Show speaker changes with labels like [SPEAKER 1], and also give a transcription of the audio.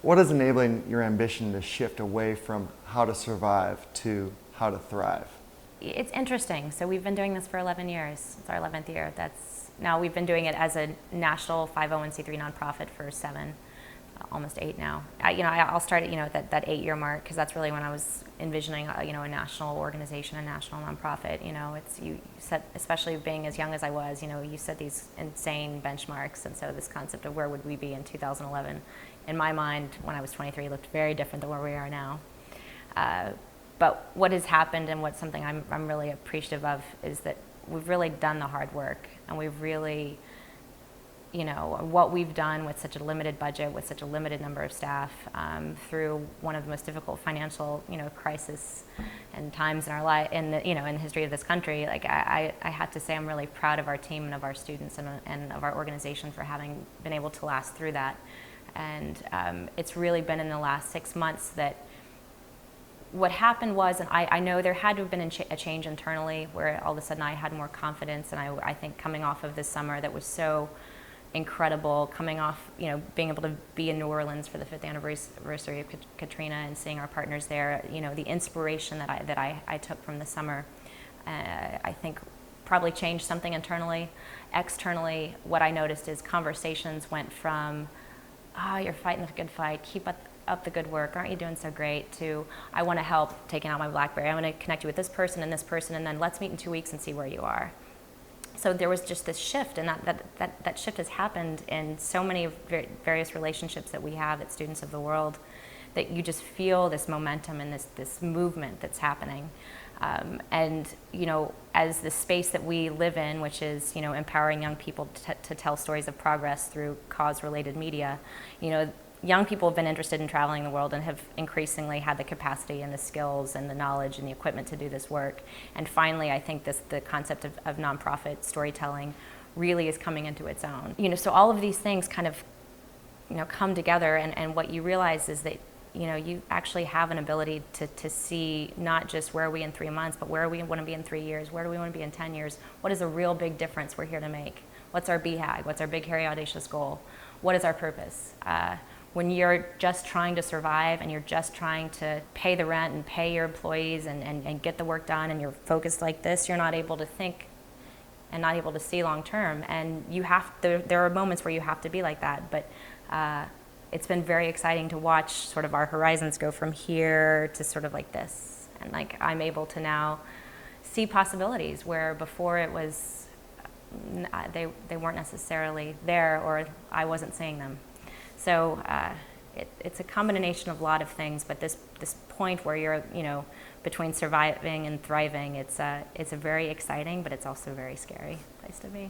[SPEAKER 1] What is enabling your ambition to shift away from how to survive to how to thrive?
[SPEAKER 2] It's interesting. So we've been doing this for 11 years. It's our 11th year. Now we've been doing it as a national 501c3 nonprofit for 7, almost 8 now. I'll start at that 8-year mark, because that's really when I was envisioning a national organization, a national nonprofit. It's you set, especially being as young as I was, you set these insane benchmarks, and so this concept of where would we be in 2011, in my mind, when I was 23, looked very different than where we are now. But what has happened, and what's something I'm really appreciative of, is that we've really done the hard work, and we've really, what we've done with such a limited budget, with such a limited number of staff, through one of the most difficult financial, crisis and times in our life, in the history of this country. Like I have to say, I'm really proud of our team and of our students and of our organization for having been able to last through that. And it's really been in the last 6 months that what happened was, and I know there had to have been a change internally, where all of a sudden I had more confidence, and I think coming off of this summer that was so incredible, coming off, being able to be in New Orleans for the 5th anniversary of Katrina and seeing our partners there, the inspiration that I took from the summer, I think probably changed something internally. Externally, what I noticed is conversations went from, you're fighting the good fight, keep up the good work, aren't you doing so great, to I want to help taking out my BlackBerry, I want to connect you with this person, and then let's meet in 2 weeks and see where you are. So there was just this shift, and that shift has happened in so many various relationships that we have at Students of the World, that you just feel this momentum and this movement that's happening. And as the space that we live in, which is empowering young people to tell stories of progress through cause-related media, young people have been interested in traveling the world and have increasingly had the capacity and the skills and the knowledge and the equipment to do this work. And finally, I think the concept of nonprofit storytelling really is coming into its own. So all of these things kind of come together, and what you realize is that you actually have an ability to see not just where are we in 3 months, but where we want to be in 3 years, where do we want to be in 10 years, what is a real big difference we're here to make, what's our BHAG, what's our big, hairy, audacious goal, what is our purpose. When you're just trying to survive, and you're just trying to pay the rent and pay your employees and get the work done, and you're focused like this, you're not able to think and not able to see long term. And there are moments where you have to be like that, but it's been very exciting to watch sort of our horizons go from here to sort of like this. And like I'm able to now see possibilities where before it was, they weren't necessarily there, or I wasn't seeing them. So it's a combination of a lot of things, but this point where you're between surviving and thriving, it's a very exciting, but it's also a very scary place to be.